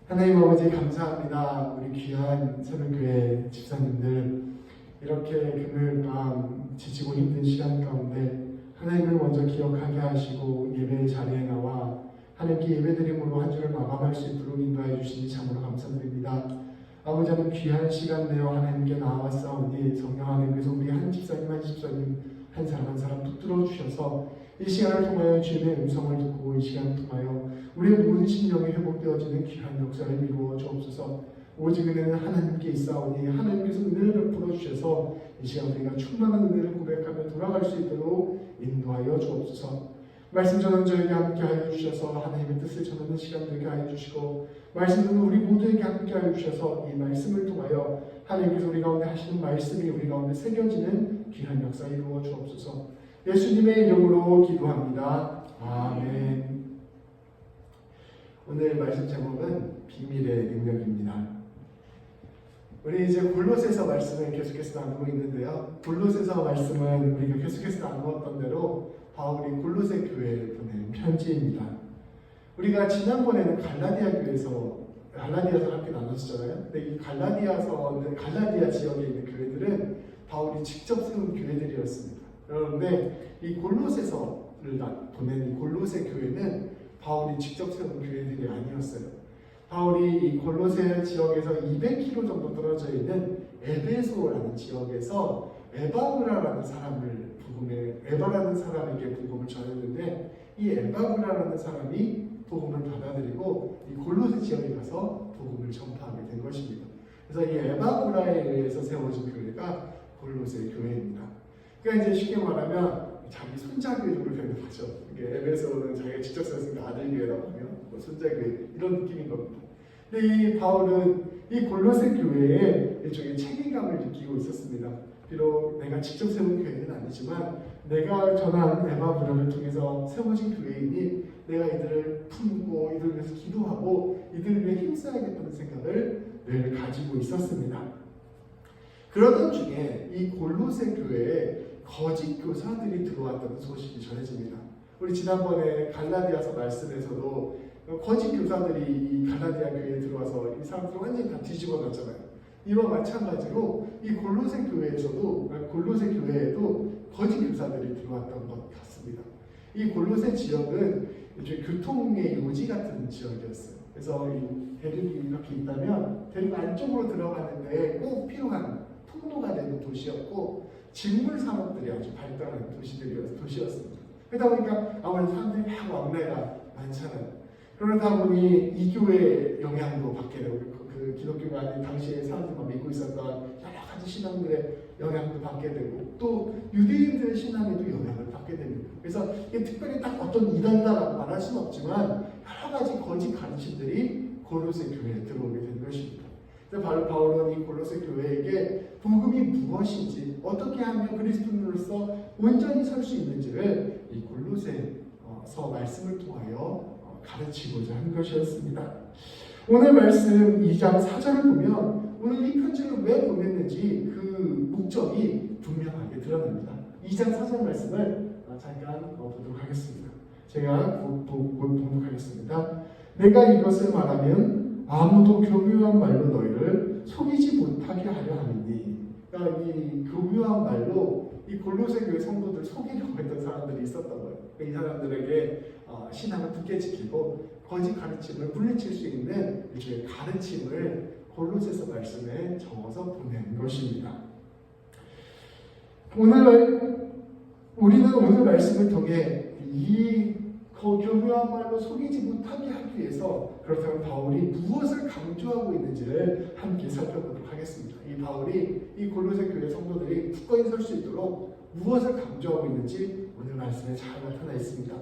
하나님 아버지 감사합니다. 우리 귀한 새벽교회 집사님들 이렇게 금요일 밤 지치고 힘든 시간 가운데 하나님을 먼저 기억하게 하시고 예배의 자리에 나와 하나님께 예배드림으로 한 주를 마감할 수 있도록 인도하여 주시니 참으로 감사드립니다. 아버지 하나님 귀한 시간 내어 하나님께 나아왔사오니 성령 하나님께서 우리 한 집사님 한 사람 한 사람 붙들어 주셔서 이 시간을 통하여 주님의 음성을 듣고 이 시간을 통하여 우리의 모든 심령이 회복되어지는 귀한 역사를 이루어 주옵소서. 오직 은혜는 하나님께 있사오니 하나님께서 은혜를 베풀어 주셔서 이 시간 우리가 충만한 은혜를 고백하며 돌아갈 수 있도록 인도하여 주옵소서. 말씀 전하는 저에게 함께하여 주셔서 하나님의 뜻을 전하는 시간 되게 하여 주시고 말씀 듣는 우리 모두에게 함께하여 주셔서 이 말씀을 통하여 하나님께서 우리 가운데 하시는 말씀이 우리 가운데 새겨지는 귀한 역사 이루어 주옵소서. 예수님의 이름으로 기도합니다. 아멘. 오늘 말씀 제목은 비밀의 능력입니다. 우리 이제 골로새서 말씀을 계속해서 나누고 있는데요. 골로새서 말씀은 우리가 계속해서 나누었던 대로 바울이 골로새 교회에 보낸 편지입니다. 우리가 지난번에는 갈라디아서 함께 나눴잖아요. 근데 이 갈라디아 지역에 있는 교회들은 바울이 직접 세운 교회들이었습니다. 그런데 이 골로새서를 보낸 이 골로새 교회는 바울이 직접 세운 교회들이 아니었어요. 바울이 이 골로새 지역에서 200km 정도 떨어져 있는 에베소라는 지역에서 에바브라라는 사람에게 복음을 전했는데 이 에바브라라는 사람이 복음을 받아들이고 이 골로새 지역에 가서 복음을 전파하게 된 것입니다. 그래서 이 에바브라에 의해서 세워진 교회가 골로새 교회입니다. 그러니까 이제 쉽게 말하면 자기 손자교회를 되는 거죠. 이게 에베소는 자기가 직접 세웠으니까 아들 교회라고 하면 손자교회 이런 느낌인 겁니다. 근데 이 바울은 이 골로새 교회에 일종의 책임감을 느끼고 있었습니다. 비록 내가 직접 세운 교회는 아니지만 내가 전한 에바브라를 통해서 세워진 교회이니 내가 이들을 품고 이들을 위해서 기도하고 이들을 위해 힘써야겠다는 생각을 늘 가지고 있었습니다. 그러던 중에 이 골로새 교회에 거짓 교사들이 들어왔다는 소식이 전해집니다. 우리 지난번에 갈라디아서 말씀에서도 거짓 교사들이 이 갈라디아 교회에 들어와서 이 사람들 완전히 다 뒤집어 놨잖아요. 이와 마찬가지로 이 골로새 교회에도 거짓 교사들이 들어왔던 것 같습니다. 이 골로새 지역은 교통의 요지 같은 지역이었어요. 그래서 이 대륙이 이렇게 있다면 대륙 안쪽으로 들어가는데 꼭 필요한 통로가 되는 도시였고 직물 산업들이 아주 발달한 도시였습니다. 그러다 보니까 아무래도 사람들이 막 왕래가 많잖아요. 그러다 보니 이 교회의 영향도 받게 되고 그 기독교가 아닌 당시에 사람들만 믿고 있었던 여러 가지 신앙들의 영향도 받게 되고 또 유대인들의 신앙에도 영향을 받게 됩니다. 그래서 이게 특별히 딱 어떤 이단다라고 말할 수는 없지만 여러 가지 거짓 가르침들이 골로새 교회에 들어오게 된 것입니다. 그래서 바울은 이 골로새 교회에게 복음이 무엇인지 어떻게 하면 그리스도인으로서 온전히 설 수 있는지를 이 골로새서 말씀을 통하여 가르치고자 한 것이었습니다. 오늘 말씀 2장 4절을 보면 오늘 이 편지를 왜 보냈는지 그 목적이 분명하게 드러납니다. 2장 4절 말씀을 잠깐 보도록 하겠습니다. 제가 봉독하겠습니다. 내가 이것을 말하면 아무도 교묘한 말로 너희를 속이지 못하게 하려 함이니. 그러니까 이 교묘한 말로 이 골로새 교회 성도들 속이려고 했던 사람들이 있었던 거예요. 이 사람들에게 신앙을 굳게 지키고 거짓 가르침을 물리칠 수 있는 일종의 가르침을 골로새서 말씀에 적어서 보낸 것입니다. 우리는 오늘 말씀을 통해 이 교묘한 말로 속이지 못하게 하기 위해서 그렇다면 바울이 무엇을 강조하고 있는지를 함께 살펴보도록 하겠습니다. 이 바울이 이 골로새 교회 성도들이 굳건히 설 수 있도록 무엇을 강조하고 있는지 오늘 말씀에 잘 나타나 있습니다.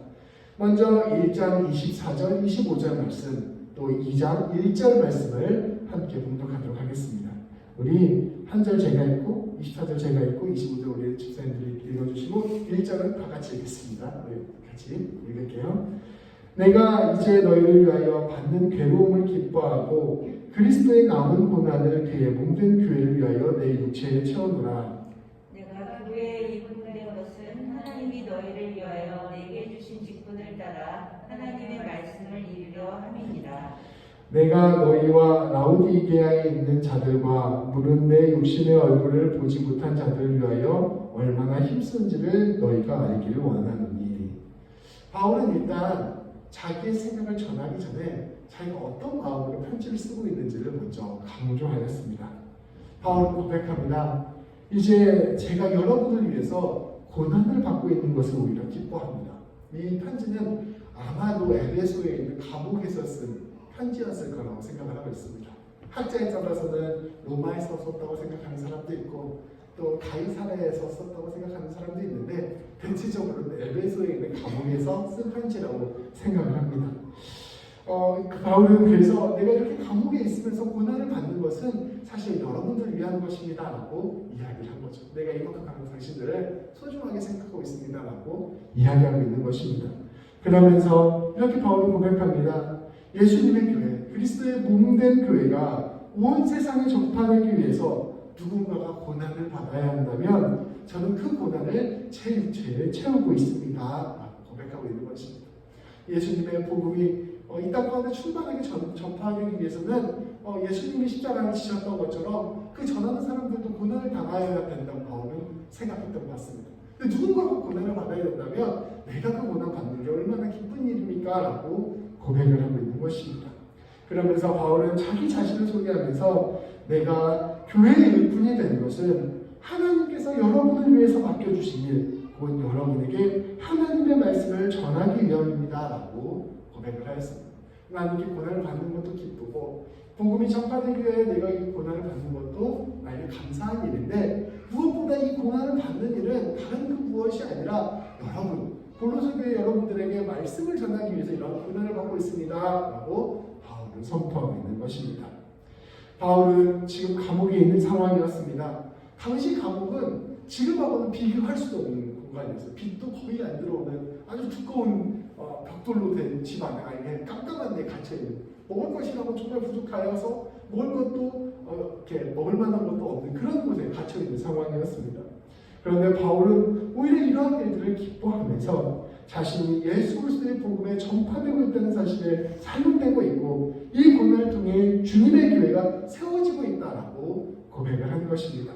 먼저 1장 24절, 25절 말씀, 또 2장 1절 말씀을 함께 봉독하도록 하겠습니다. 우리 한 절 제가 읽고 24절 제가 읽고 25절 우리 집사님들이 읽어주시고 1절은 다 같이 읽겠습니다. 우리 같이 읽을게요. 내가 이제 너희를 위하여 받는 괴로움을 기뻐하고 그리스도의 남은 고난을 그의 몸된 교회를 위하여 내 육체에 채우노라. 내가 교회에 입은된 것은 하나님이 너희를 위하여 내게 주신 직분을 따라 하나님의 말씀을 이루려 함이니라. 내가 너희와 라우디게아에 있는 자들과 물은 내 육신의 얼굴을 보지 못한 자들을 위하여 얼마나 힘쓴지를 너희가 알기를 원하노니. 바울은 일단 자기의 생각을 전하기 전에 자기가 어떤 마음으로 편지를 쓰고 있는지를 먼저 강조하였습니다. 바울은 고백합니다. 이제 제가 여러분을 위해서 고난을 받고 있는 것을 오히려 기뻐합니다. 이 편지는 아마도 에베소에 있는 감옥에서 쓴 편지였을 거라고 생각을 하고 있습니다. 학자에 따라서는 로마에서 썼다고 생각하는 사람도 있고 또 가이사랴에서 썼다고 생각하는 사람도 있는데 대체적으로는 에베소에 있는 감옥에서 쓴 편지라고 생각을 합니다. 바울은 그래서 내가 이렇게 감옥에 있으면서 고난을 받는 것은 사실 여러분들을 위한 것입니다 라고 이야기를 한 거죠. 내가 이만큼 가는 당신들을 소중하게 생각하고 있습니다 라고 이야기하고 있는 것입니다. 그러면서 이렇게 바울은 고백합니다. 예수님의 교회, 그리스도의 몸된 교회가 온 세상에 전파되기 위해서 누군가가 고난을 받아야 한다면 저는 그 고난을 제 육체에 채우고 있습니다 라고 고백하고 있는 것입니다. 예수님의 복음이 이 땅 가운데 충만하게 전파하기 위해서는 예수님이 십자가를 지셨던 것처럼 그 전하는 사람들도 고난을 당하여야 된다고 바울은 생각했던 것 같습니다. 근데 누군가가 고난을 받아야 된다면 내가 그 고난 받는 게 얼마나 기쁜 일입니까? 라고 고백을 하고 있는 것입니다. 그러면서 바울은 자기 자신을 소개하면서 내가 교회의 일꾼이 되는 것은 하나님께서 여러분을 위해서 맡겨주신 일, 곧 여러분에게 하나님의 말씀을 전하기 위함입니다 라고 고백을 하였습니다. 나는 이 고난을 받는 것도 기쁘고 복음이 전파되기 위해 내가 이 고난을 받는 것도 나에게 감사한 일인데 무엇보다 이 고난을 받는 일은 다른 그 무엇이 아니라 여러분, 골로새 교회 여러분들에게 말씀을 전하기 위해서 이런 고난을 받고 있습니다 라고 바울은 선포하고 있는 것입니다. 바울은 지금 감옥에 있는 상황이었습니다. 당시 감옥은 지금하고는 비교할 수도 없는 공간이었어요. 빛도 거의 안 들어오는 아주 두꺼운 벽돌로 된 집 안에 깜깜한 데 갇혀있는, 먹을 것이라고 정말 부족하여서 먹을 것도 이렇게 먹을 만한 것도 없는 그런 곳에 갇혀있는 상황이었습니다. 그런데 바울은 오히려 이러한 일들을 기뻐하면서 자신이 예수 그리스도의 복음에 전파되고 있다는 사실에 사용되고 있고 이 고난을 통해 주님의 교회가 세워지고 있다라고 고백을 한 것입니다.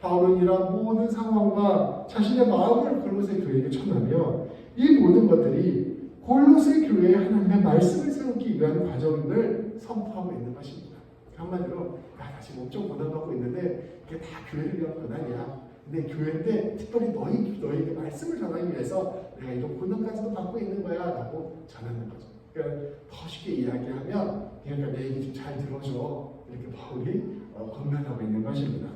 바울은 이러한 모든 상황과 자신의 마음을 골로새 교회에게 전하며 이 모든 것들이 골로새 교회에 하나님의 말씀을 세우기 위한 과정을 선포하고 있는 것입니다. 한마디로 나 지금 엄청 고난받고 있는데 이게 다 교회를 위한 고난이야. 근데 교회인데 특별히 너희에게 말씀을 전하기 위해서 내가 이런 고난까지도 받고 있는 거야 라고 전하는 거죠. 그러니까 더 쉽게 이야기하면 그러니까 내 얘기 좀 잘 들어줘 이렇게 바울이 권면하고 있는 것입니다.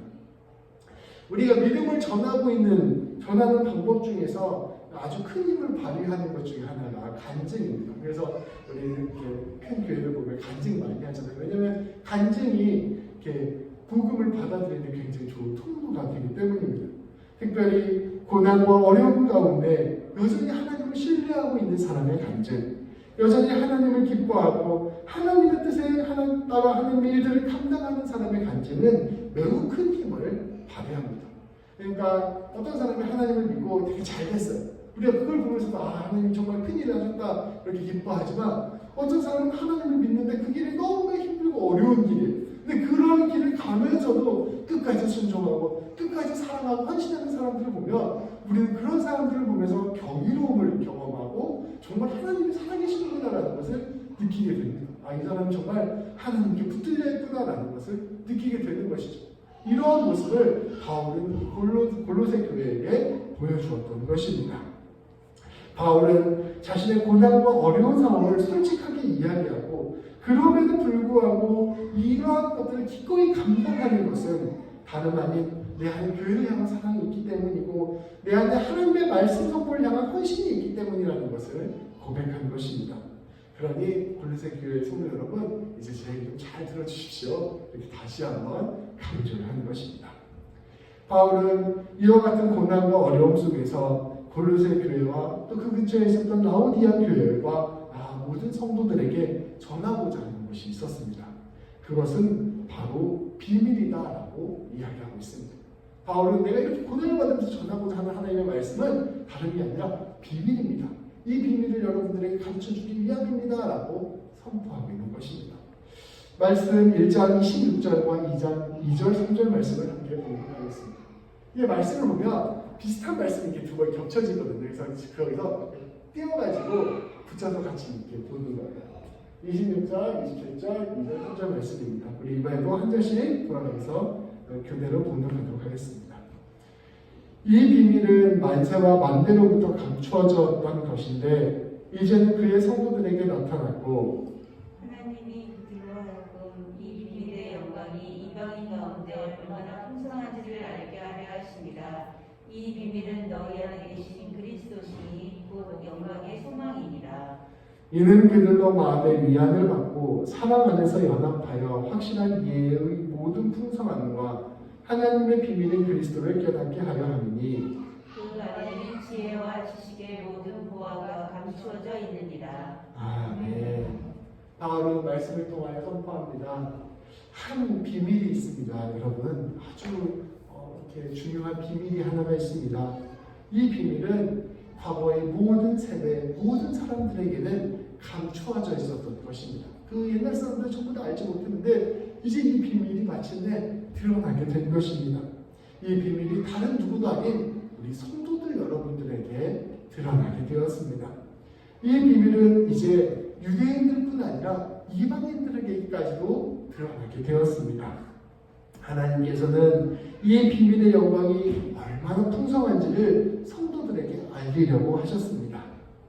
우리가 믿음을 전하는 방법 중에서 아주 큰 힘을 발휘하는 것 중에 하나가 간증입니다. 그래서 우리 이렇게 큰 교회를 보면 간증 많이 하잖아요. 왜냐하면 간증이 이렇게 복음을 받아들이는 굉장히 좋은 통로가 되기 때문입니다. 특별히 고난과 어려움 가운데 여전히 하나님을 신뢰하고 있는 사람의 간증, 여전히 하나님을 기뻐하고 하나님의 뜻에 따라 하나님의 일들을 감당하는 사람의 간증은 매우 큰 힘을 발휘합니다. 그러니까 어떤 사람이 하나님을 믿고 되게 잘 됐어요. 우리가 그걸 보면서도 하나님 정말 큰일을 하셨다 이렇게 기뻐하지만 어떤 사람은 하나님을 믿는데 그 길이 너무 힘들고 어려운 길이에요. 근데 그런 길을 가면서도 끝까지 순종하고 끝까지 사랑하고 헌신하는 사람들을 보면 우리는 그런 사람들을 보면서 경이로움을 경험하고 정말 하나님이 살아계시는구나라는 것을 느끼게 됩니다. 이 사람은 정말 하나님께 붙들려 있구나라는 것을 느끼게 되는 것이죠. 이러한 모습을 바울은 골로새 교회에게 보여주었던 것입니다. 바울은 자신의 고난과 어려운 상황을 솔직하게 이야기하고 그럼에도 불구하고 이러한 것들을 기꺼이 감당하는 것은 다름 아닌 내 안에 교회를 향한 사랑이 있기 때문이고 내 안에 하나님의 말씀 선포를 향한 헌신이 있기 때문이라는 것을 고백한 것입니다. 그러니 골로새 교회 성도 여러분, 이제 제 얘기 좀 잘 들어주십시오. 이렇게 다시 한번 강조를 하는 것입니다. 바울은 이와 같은 고난과 어려움 속에서 골로새 교회와 또 그 근처에 있었던 라오디아 교회와 모든 성도들에게 전하고자 하는 것이 있었습니다. 그것은 바로 비밀이다라고 이야기하고 있습니다. 바울은 내가 이렇게 고난을 받으면서 전하고자 하는 하나님의 말씀은 다름이 아니라 비밀입니다. 이 비밀을 여러분들에게 가르쳐주기 위함입니다 라고 선포하고 있는 것입니다. 말씀 1장 26절과 2장 2절 3절 말씀을 함께 보도록 하겠습니다. 이 말씀을 보면 비슷한 말씀이 이렇게 두 번 겹쳐지거든요. 그래서 거기서 띄워가지고 붙여서 같이 이렇게 보는 거예요. 26절, 27절, 2절, 3절 말씀입니다. 우리 이번에도 한 절씩 돌아가면서 교대로 공독하도록 하겠습니다. 이 비밀은 만세와 만대로부터 감추어졌던 것인데 이제는 그의 성도들에게 나타났고 하나님이 그들로 하여금 이 비밀의 영광이 이방인 가운데 얼마나 풍성한지를 알게 하려 하십니다. 이 비밀은 너희 안에 계신 그리스도시니 곧 영광의 소망이니라. 이는 그들로 마음의 위안을 받고 사랑 안에서 연합하여 확실한 이해의 모든 풍성함과 하나님의 비밀인 그리스도를 깨닫게 하려 함이니 그 안에는 지혜와 지식의 모든 보화가 감추어져 있느니라. 아멘. 바울은 말씀을 통하여 선포합니다. 한 비밀이 있습니다. 여러분 아주 이렇게 중요한 비밀이 하나가 있습니다. 이 비밀은 과거의 모든 세대, 모든 사람들에게는 감추어져 있었던 것입니다. 그 옛날 사람들 전부 다 알지 못했는데 이제 이 비밀이 마침내 드러나게 된 것입니다. 이 비밀이 다른 누구도 아닌 우리 성도들 여러분들에게 드러나게 되었습니다. 이 비밀은 이제 유대인들뿐 아니라 이방인들에게까지도 드러나게 되었습니다. 하나님께서는 이 비밀의 영광이 얼마나 풍성한지를 성도들에게 알리려고 하셨습니다.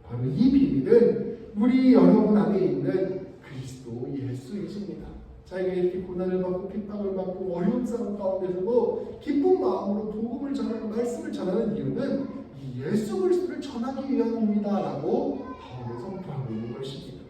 바로 이 비밀은 우리 여러분 안에 있는 그리스도 예수이십니다. 자기가 이렇게 고난을 받고 핍박을 받고 어려운 싸움 가운데서도 기쁜 마음으로 복음을 전하고 말씀을 전하는 이유는 이 예수 그리스도를 전하기 위함입니다 라고 바울은 선포하고 있는 것입니다.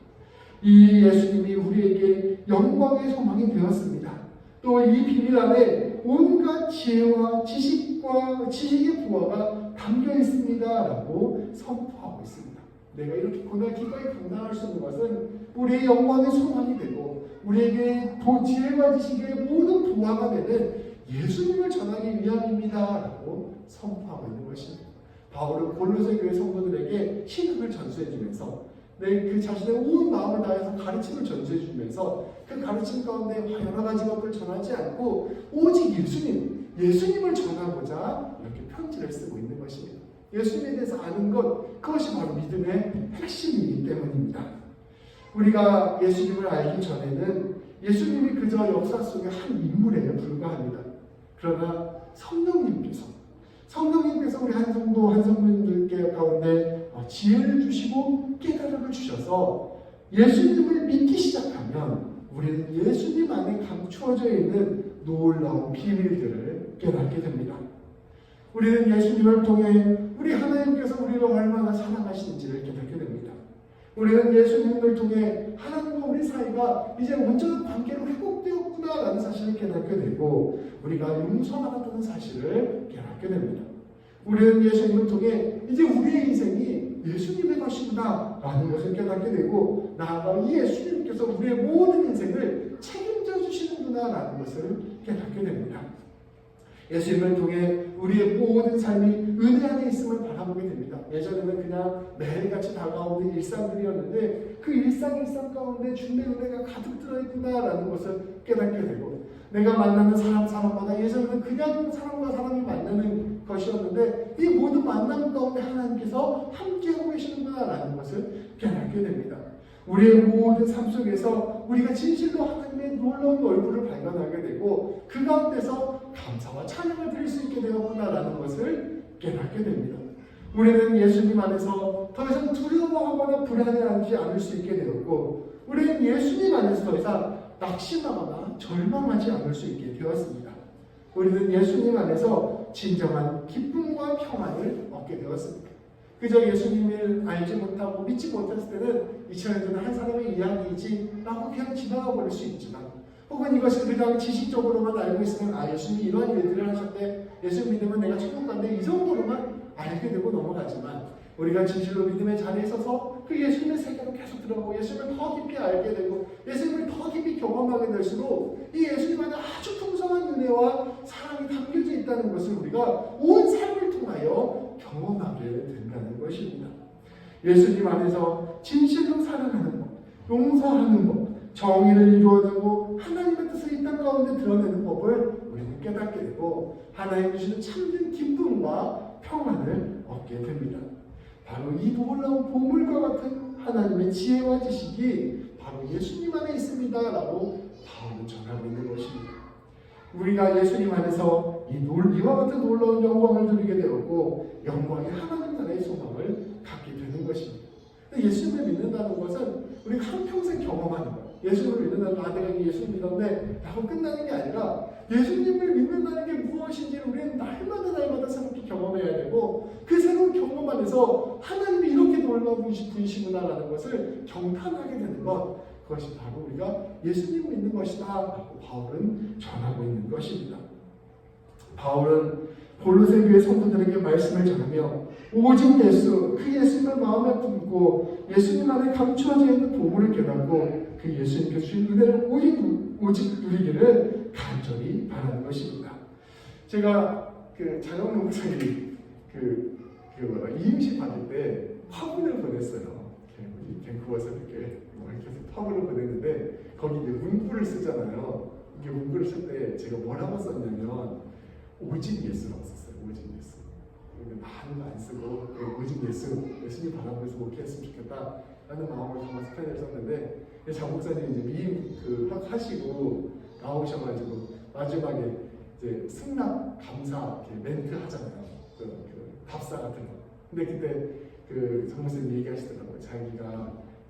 이 예수님이 우리에게 영광의 소망이 되었습니다. 또 이 비밀 안에 온갖 지혜와 지식의 부하가 담겨 있습니다 라고 선포하고 있습니다. 내가 이렇게 고난 기꺼이 감당할 수 있는 것은 우리의 영광의 소망이 되고 우리에게 지혜와 지식의 모든 부하가 되는 예수님을 전하기 위함입니다 라고 선포하고 있는 것입니다. 바울은 골로새 교회 성도들에게 신앙을 전수해주면서 그 자신의 온 마음을 다해서 가르침을 전수해주면서 그 가르침 가운데 여러 가지 것들을 전하지 않고 오직 예수님을 전하고자 이렇게 편지를 쓰고 있는 것입니다. 예수님에 대해서 아는 것, 그것이 바로 믿음의 핵심이기 때문입니다. 우리가 예수님을 알기 전에는 예수님이 그저 역사 속의 한 인물에 불과합니다. 그러나 성령님께서 우리 한 성도 한 성도님들 가운데 지혜를 주시고 깨달음을 주셔서 예수님을 믿기 시작하면 우리는 예수님 안에 감추어져 있는 놀라운 비밀들을 깨닫게 됩니다. 우리는 예수님을 통해 우리 하나님께서 우리를 얼마나 사랑하시는지를 깨닫게 됩니다. 우리는 예수님을 통해 하나님과 우리 사이가 이제 온전한 관계로 회복되었구나라는 사실을 깨닫게 되고 우리가 용서받았다는 사실을 깨닫게 됩니다. 우리는 예수님을 통해 이제 우리의 인생이 예수님의 것이구나 라는 것을 깨닫게 되고 나아가 이 예수님께서 우리의 모든 인생을 책임져 주시는구나 라는 것을 깨닫게 됩니다. 예수님을 통해 우리의 모든 삶이 은혜 안에 있음을 바라보게 됩니다. 예전에는 그냥 매일같이 다가오는 일상들이었는데 그 일상 가운데 주님의 은혜가 가득 들어있구나라는 것을 깨닫게 되고 내가 만나는 사람마다 예전에는 그냥 사람과 사람이 만나는 것이었는데 이 모든 만남 가운데 하나님께서 함께하고 계시는구나라는 것을 깨닫게 됩니다. 우리의 모든 삶 속에서 우리가 진실로 하나님의 놀라운 얼굴을 발견하게 되고 그 가운데서 감사와 찬양을 드릴 수 있게 되었구나라는 것을 깨닫게 됩니다. 우리는 예수님 안에서 더 이상 두려워하거나 불안해하지 않을 수 있게 되었고 우리는 예수님 안에서 더 이상 낙심하거나 절망하지 않을 수 있게 되었습니다. 우리는 예수님 안에서 진정한 기쁨과 평안을 얻게 되었습니다. 그저 예수님을 알지 못하고 믿지 못했을 때는 2000년 전에 한 사람의 이야기이지 라고 그냥 지나가 버릴 수 있지만 혹은 이것을 그냥 지식적으로만 알고 있으면 예수님이 이런 일들을 하셨대 예수 믿으면 내가 천국 간대 이 정도로만 알게 되고 넘어가지만 우리가 진실로 믿음의 자리에 서서 그 예수님의 세계로 계속 들어가고 예수님을 더 깊이 알게 되고 예수님을 더 깊이 경험하게 될수록 이 예수님 안에 아주 풍성한 은혜와 사랑이 담겨져 있다는 것을 우리가 온 삶을 통하여 경험하게 된다는 것입니다. 예수님 안에서 진실로 사랑하는 것, 용서하는 것, 정의를 이루어내고 하나님의 뜻을 이 땅 가운데 드러내는 법을 우리는 깨닫게 되고 하나님 주시는 참된 기쁨과 평안을 얻게 됩니다. 바로 이 놀라운 보물과 같은 하나님의 지혜와 지식이 바로 예수님 안에 있습니다 라고 바울은 전하고 있는 것입니다. 우리가 예수님 안에서 이와 같은 놀라운 영광을 누리게 되었고 영광의 하나님 나라의 소망을 갖게 되는 것입니다. 예수님을 믿는다는 것은 우리가 한평생 경험하는 거예요. 예수님을 믿는다는 내가 예수님 믿었는데 라고 끝나는 게 아니라 예수님을 믿는다는 게 무엇인지를 우리는 날마다 새롭게 경험해야 되고 그 새로운 경험 안에서 하나님이 이렇게 놀라운 분이시구나라는 것을 경탄하게 되는 것, 그것이 바로 우리가 예수님을 믿는 것이다 라고 바울은 전하고 있는 것입니다. 바울은 골로새 교회 성도들에게 말씀을 전하며 오직 예수, 그 예수님을 마음에 품고 예수님 안에 감추어져 있는 보물을 깨닫고 그 예수님께서 주신 은혜를 오직 누리기를 간절히 바라는 것입니다. 제가 장영록 목사님이 이임식 받을 때 화분을 보냈어요. 밴쿠버에서 이렇게 화분을 보냈는데 거기 이제 문구를 쓰잖아요. 이게 문구를 쓸 때 제가 뭐라고 썼냐면 오직 예수라고 썼어요. 오직 예수. 많은 거 안 쓰고 오직 예수, 예수님 바라보면서 목회했으면 좋겠다 라는 마음을 담아서 편지를 썼는데 장 목사님이 이제 미임 하시고 나오셔가지고 마지막에 이제 승낙 감사 멘트 하잖아요. 답사 같은 거. 근데 그때 장 목사님 얘기하시더라고요.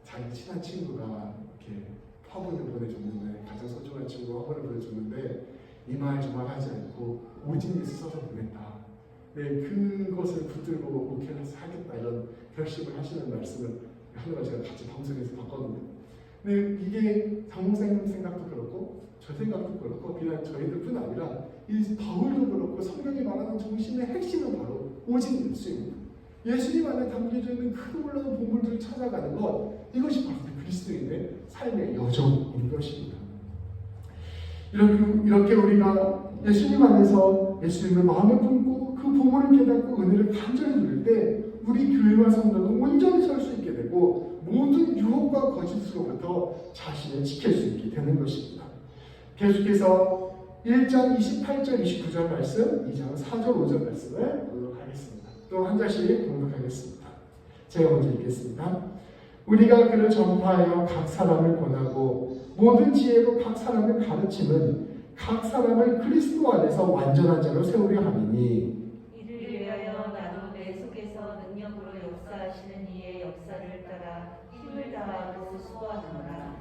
자기 친한 친구가 이렇게 화분을 보내줬는데, 가장 소중한 친구가 화분을 보내줬는데 이 말 저 말 하지 않고 오직 예수 써서 보냈다. 네, 그것을 붙들고 목회를 하겠다 이런 결심을 하시는 말씀을 하루가 제가 같이 방송에서 봤거든요. 근데 이게 장 목사님 생각도 그렇고 저 생각도 그렇고 그냥 저희들뿐 아니라 이 바울도 그렇고 성경이 말하는 중심의 핵심은 바로 오직 예수입니다. 예수님 안에 담겨져 있는 그 놀라운 보물들을 찾아가는 것, 이것이 바로 그리스도인의 삶의 여정인 것입니다. 이렇게 우리가 예수님 안에서 예수님을 마음에 품고 그 보물을 깨닫고 은혜를 간절히 누릴 때 우리 교회와 성도는 온전히 설 수 있게 되고 모든 유혹과 거짓으로부터 자신을 지킬 수 있게 되는 것입니다. 계속해서 1장 28절 29절 말씀, 2장 4절 5절 말씀을 보도록 하겠습니다. 또 한 절씩 공독하겠습니다. 제가 먼저 읽겠습니다. 우리가 그를 전파하여 각 사람을 권하고 모든 지혜로 각 사람을 가르침은 각 사람을 그리스도 안에서 완전한 자로 세우려 함이니 이를 위하여 나도 내 속에서 능력으로 역사하시는 이의 역사를 따라 힘을 다하고 수고하노라.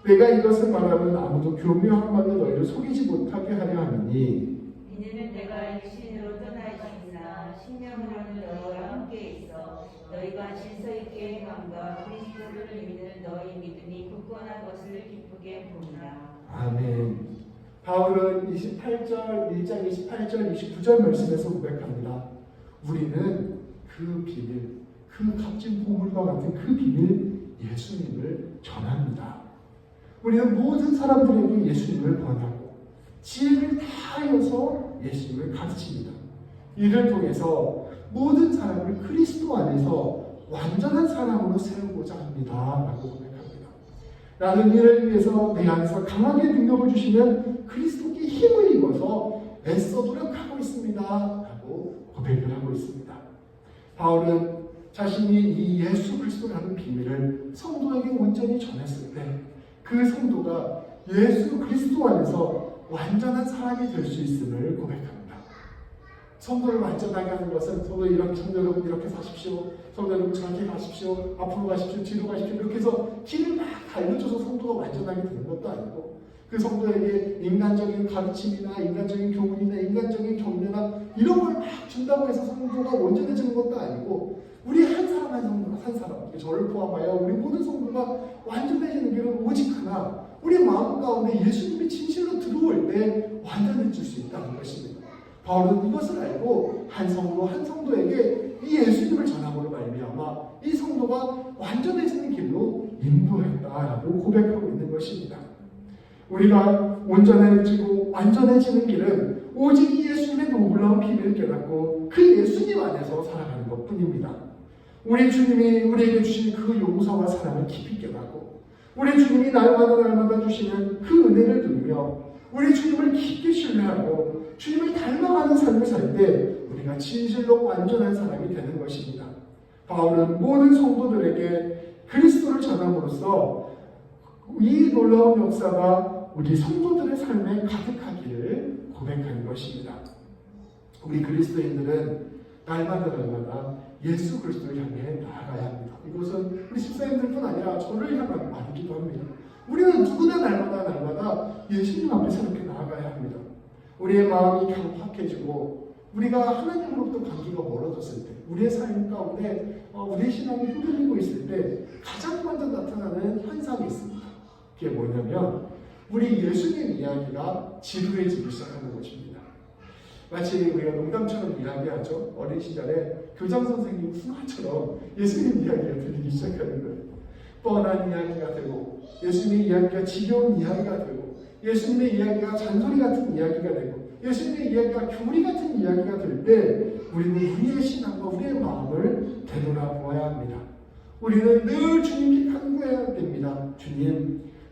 내가 이것을 말하면 아무도 교묘한 말로 너희를 속이지 못하게 하려 함이니 이는 내가 육신으로 떠나 있으나 신령으로는 너희와 함께 있어 너희가 질서 있게 행함과 그리스도를 믿는 너희 믿음이 굳건한 것을 기쁘게 봅니다. 아멘. 바울은 1장 28절 29절 말씀에서 고백합니다. 우리는 그 비밀, 그 값진 보물과 같은 그 비밀 예수님을 전합니다. 우리는 모든 사람들에게 예수님을 권하고 지혜를 다하여서 예수님을 가르칩니다. 이를 통해서 모든 사람을 그리스도 안에서 완전한 사람으로 세우고자 합니다 라고 고백합니다. 나는 이를 위해서 내 안에서 강하게 능력을 주시는 그리스도께 힘을 입어서 애써 노력하고 있습니다 라고 고백을 하고 있습니다. 바울은 자신이 이 예수 그리스도라는 비밀을 성도에게 온전히 전했을 때 그 성도가 예수 그리스도 안에서 완전한 사람이 될 수 있음을 고백합니다. 성도를 완전하게 하는 것은 성도 여러분 이렇게 사십시오, 성도 여러분 저렇게 가십시오, 앞으로 가십시오, 뒤로 가십시오 이렇게 해서 길을 막 알려줘서 성도가 완전하게 되는 것도 아니고 그 성도에게 인간적인 가르침이나 인간적인 교훈이나 인간적인 격려나 이런 걸 막 준다고 해서 성도가 온전해지는 것도 아니고 우리 한 사람 한 사람 저를 포함하여 우리 모든 성도가 완전해지는 길은 오직 하나, 우리 마음 가운데 예수님이 진실로 들어올 때 완전해질 수 있다는 것입니다. 바울은 이것을 알고 한 성도에게 이 예수님을 전함으로 말미암아 이 성도가 완전해지는 길로 인도했다라고 고백하고 있는 것입니다. 우리가 온전해지고 완전해지는 길은 오직 이 예수님의 놀라운 비밀을 깨닫고 그 예수님 안에서 살아가는 것뿐입니다. 우리 주님이 우리에게 주신 그 용서와 사랑을 깊이 깨닫고 우리 주님이 날마다 주시는 그 은혜를 누리며 우리 주님을 깊이 신뢰하고 주님을 닮아가는 삶을 살 때 우리가 진실로 완전한 사람이 되는 것입니다. 바울은 모든 성도들에게 그리스도를 전함으로써 이 놀라운 역사가 우리 성도들의 삶에 가득하기를 고백하는 것입니다. 우리 그리스도인들은 날마다 예수 그리스도를 향해 나아가야 합니다. 이것은 우리 집사님들뿐 아니라 저를 향한 말이기도 합니다. 우리는 누구나 날마다 예수님 앞에서 이렇게 나아가야 합니다. 우리의 마음이 강팍해지고 우리가 하나님으로부터 관계가 멀어졌을 때, 우리의 삶 가운데 우리의 신앙이 흔들리고 있을 때 가장 먼저 나타나는 현상이 있습니다. 그게 뭐냐면 우리 예수님 이야기가 지루해지기 시작하는 것입니다. 마치 우리가 농담처럼 이야기하죠. 어린 시절에 교장 선생님 수화처럼 예수님 이야기가 들리기 시작하는 거예요. 뻔한 이야기가 되고 예수님의 이야기가 지겨운 이야기가 되고 예수님의 이야기가 잔소리 같은 이야기가 되고 예수님의 이야기가 교리 같은 이야기가 될 때 우리는 우리의 신앙과 우리의 마음을 되돌아보아야 합니다. 우리는 늘 주님께 간구해야 됩니다.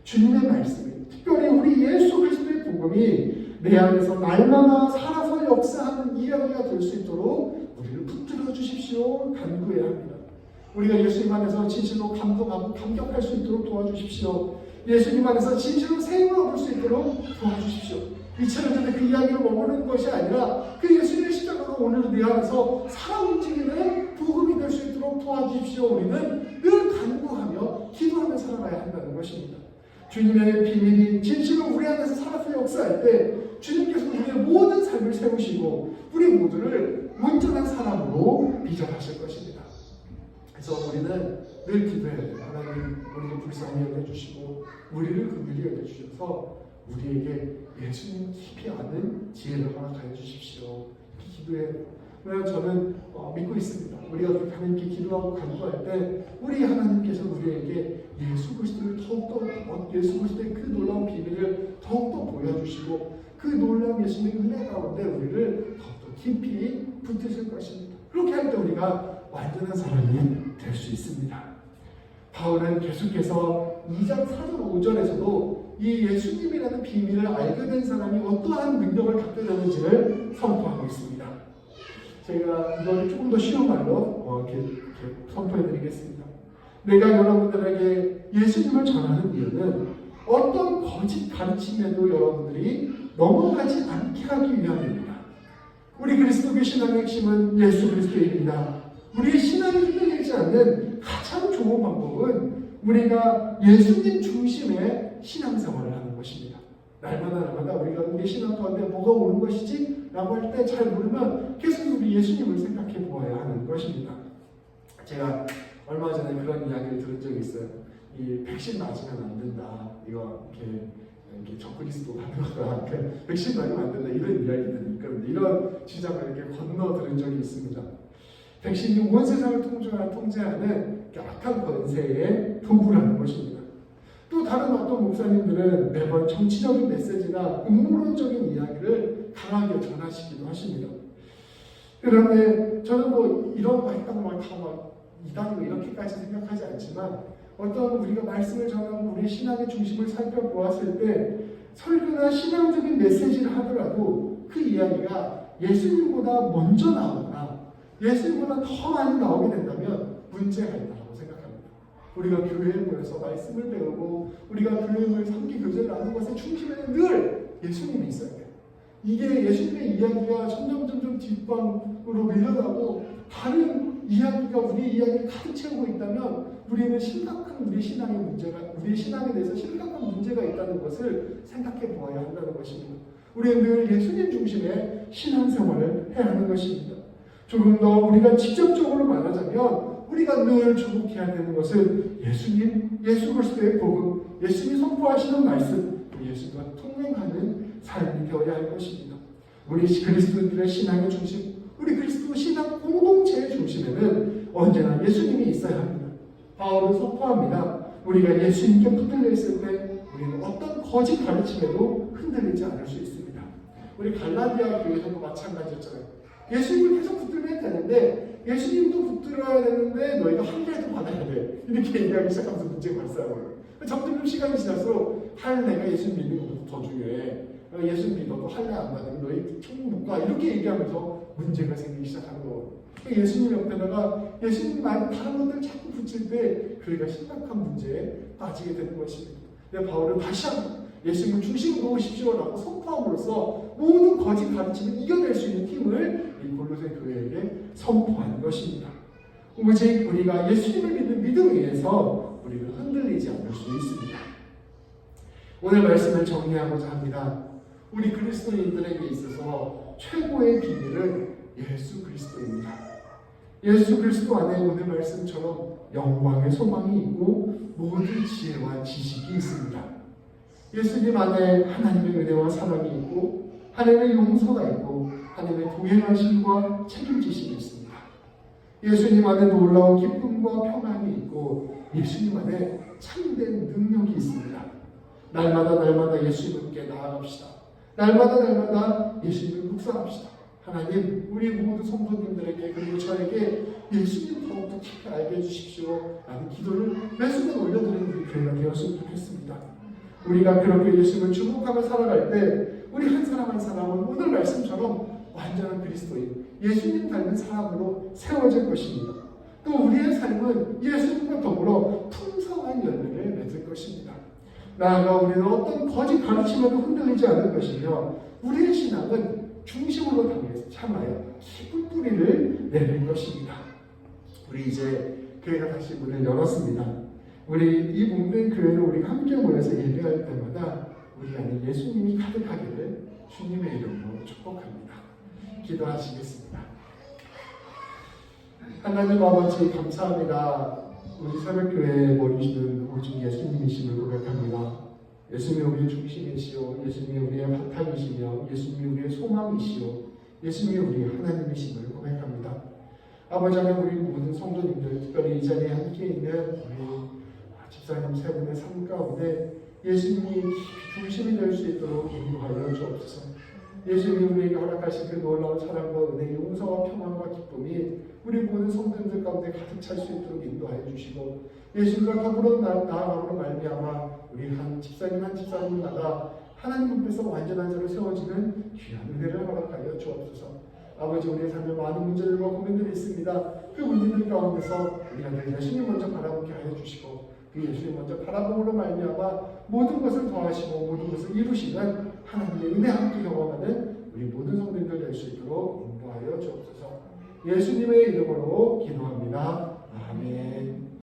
주님의 말씀이, 특별히 우리 예수 그리스도의 복음이 내 안에서 날마다 살아서 역사하는 이야기가 될 수 있도록 우리를 붙들어 주십시오. 간구해야 합니다. 우리가 예수님 안에서 진실로 감동하고 감격할 수 있도록 도와주십시오. 예수님 안에서 진실로 세임을 얻을 수 있도록 도와주십시오. 2000년 전에 그 이야기를 머무르는 것이 아니라 그 예수님의 십자가가 오늘 내 안에서 살아 움직이는 복음이 될 수 있도록 도와주십시오. 우리는 늘 간구하며 기도하며 살아가야 한다는 것입니다. 주님의 비밀이 진실로 우리 안에서 살아서 역사할 때 주님께서 우리의 모든 삶을 세우시고 우리 모두를 온전한 사람으로 빚어가실 것입니다. 그래서 우리는 늘 기도해야 돼요. 하나님 우리를 불쌍히 여겨주시고 우리를 긍휼히 여겨주셔서 우리에게 예수님 깊이 아는 지혜를 허락하여 주십시오. 이렇게 기도해야 돼요. 왜냐하면 저는 믿고 있습니다. 우리가 그렇게 하나님께 기도하고 간구할 때 우리 하나님께서 우리에게 예수 그리스도를 더욱더 예수 그리스도의 그 놀라운 비밀을 더욱더 보여주시고 그 놀라운 예수님의 은혜 가운데 우리를 더욱더 깊이 붙드실 것입니다. 그렇게 할 때 우리가 완전한 사람이 될 수 있습니다. 바울은 계속해서 2장 4절 5절에서도 이 예수님이라는 비밀을 알게 된 사람이 어떠한 능력을 갖게 되는지를 선포하고 있습니다. 제가 이걸 조금 더 쉬운 말로 이렇게 선포해 드리겠습니다. 내가 여러분들에게 예수님을 전하는 이유는 어떤 거짓 가르침에도 여러분들이 넘어가지 않게 하기 위함입니다. 우리 그리스도의 신앙의 핵심은 예수 그리스도입니다. 우리의 신앙이 흔들리지 않는 가장 좋은 방법은 우리가 예수님 중심의 신앙생활을 하는 것입니다. 날마다 우리가 우리 신앙 가운데 뭐가 옳은 것이지? 라고 할 때 잘 모르면 계속 우리 예수님을 생각해 보아야 하는 것입니다. 제가 얼마 전에 그런 이야기를 들은 적이 있어요. 이 백신 맞으면 안 된다. 이거 이렇게 적그리스도 하는 거다. 백신 맞으면 안 된다. 이런 이야기들이 있거든요. 이런 주장을 이렇게 건너 들은 적이 있습니다. 백신이 온 세상을 통제하는 악한 권세의 도구라는 것입니다. 또 다른 어떤 목사님들은 매번 정치적인 메시지나 음모론적인 이야기를 강하게 전하시기도 하십니다. 그런데 저는 뭐 이런 거 했다고 다 이단이고 이렇게까지 생각하지 않지만 어떤 우리가 말씀을 전하고 우리 신앙의 중심을 살펴보았을 때 설교나 신앙적인 메시지를 하더라도 그 이야기가 예수님보다 먼저 나오거나 예수님보다 더 많이 나오게 된다면 문제가 있다고 생각합니다. 우리가 교회에 모여서 말씀을 배우고 우리가 교회에 모여서 함께 교제를 하는 것의 중심에는 늘 예수님이 있어야 돼요. 이게 예수님의 이야기가 점점 뒷방으로 밀려나고 다른 이야기가 우리의 이야기를 가득 채우고 있다면 우리는 심각한 우리의 신앙에 대해서 심각한 문제가 있다는 것을 생각해 보아야 한다는 것입니다. 우리는 늘 예수님 중심의 신앙생활을 해야 하는 것입니다. 조금 더 우리가 직접적으로 말하자면 우리가 늘 주목해야 되는 것은 예수님, 예수 그리스도의 복음, 예수님이 선포하시는 말씀, 예수님과 통행하는 삶이 되어야 할 것입니다. 우리 그리스도인들의 신앙의 중심, 우리 그리스도 신앙 공동체의 중심에는 언제나 예수님이 있어야 합니다. 바울은 선포합니다. 우리가 예수님께 붙들려 있을 때 우리는 어떤 거짓 가르침에도 흔들리지 않을 수 있습니다. 우리 갈라디아 교회에서도 마찬가지였잖아요. 예수님을 계속 붙들면 되는데 예수님도 붙들어야 되는데 너희가 한 개도 받아야 돼. 이렇게 얘기하기 시작하면서 문제가 발생하고요. 점점 시간이 지날수록 할례가 예수 믿는 것보다 더 중요해. 예수 믿어도 할례 안 받으면 너희 천국 못 가. 이렇게 얘기하면서 문제가 생기기 시작하는 거. 예수님 옆에다가 예수님 말 다른 것들 자꾸 붙일 때 그러니까 심각한 문제에 빠지게 되는 것입니다. 바울은 다시 한번 예수님을 중심으로 오십시오라고 선포함으로써 모든 거짓 가르침을 이겨낼 수 있는 힘을 이 골로새 교회에게 선포하는 것입니다. 오직 우리가 예수님을 믿는 믿음에 의해서 우리가 흔들리지 않을 수 있습니다. 오늘 말씀을 정리하고자 합니다. 우리 그리스도인들에게 있어서 최고의 비밀은 예수 그리스도입니다. 예수 그리스도 안에 오늘 말씀처럼 영광의 소망이 있고 모든 지혜와 지식이 있습니다. 예수님 안에 하나님의 은혜와 사랑이 있고 하나님의 용서가 있고 하나님의 동행하심과 책임지심이 있습니다. 예수님 안에 놀라운 기쁨과 평안이 있고 예수님 안에 참된 능력이 있습니다. 날마다 예수님께 나아갑시다. 날마다 예수님을 묵상합시다. 하나님, 우리 모든 성도님들에게 그리고 저에게 예수님 더욱더 깊이 알게 해주십시오 라는 기도를 매 순간 올려드리는 우리 교회가 되었으면 좋겠습니다. 우리가 그렇게 예수님을 주목하며 살아갈 때 우리 한 사람 한 사람은 오늘 말씀처럼 완전한 그리스도인, 예수님 닮은 사람으로 세워질 것입니다. 또 우리의 삶은 예수님과 더불어 풍성한 열매를 맺을 것입니다. 나아가 우리는 어떤 거짓 가르침에도 흔들리지 않을 것이며 우리의 신앙은 중심으로 참아요 깊은 뿌리를 내릴 것입니다. 우리 이제 교회가 다시 문을 열었습니다. 우리 이 묵는 교회를 우리가 함께 모여서 예배할 때마다 우리 안에 예수님이 가득하기를 주님의 이름으로 축복합니다. 기도하시겠습니다. 하나님 아버지 감사합니다. 우리 새벽교회에 모이시는 오직 예수님이심을 고백합니다. 예수님이 우리의 중심이시오, 예수님이 우리의 바탕이시며 예수님이 우리의 소망이시오, 예수님이 우리의 하나님이심을 고백합니다. 아버지 하나님, 우리 모든 성도님들, 특별히 이 자리에 함께 있는 우리 집사님 세 분의 삶 가운데 예수님이 중심이 될 수 있도록 인도하여 주옵소서. 예수님이 우리에게 허락하신 그 놀라운 사랑과 은혜, 용서와 평안과 기쁨이 우리 모든 성도님들 가운데 가득 찰 수 있도록 인도하여 주시고, 예수님과 더불어 나아감으로 말미암아 우리 한 집사님마다 하나님 앞에서 완전한 자로 세워지는 귀한 은혜를 허락하여 주옵소서. 아버지, 우리의 삶에 많은 문제들과 고민들이 있습니다. 그 문제들 가운데서 우리가 예수님 먼저 바라보게 하여 주시고, 그 예수님 먼저 바라봄으로 말미암아 모든 것을 더하시고 모든 것을 이루시는 하나님의 은혜 함께 경험하는 우리 모든 성도님들 될 수 있도록 인도하여 주옵소서. 예수님의 이름으로 기도합니다. 아멘.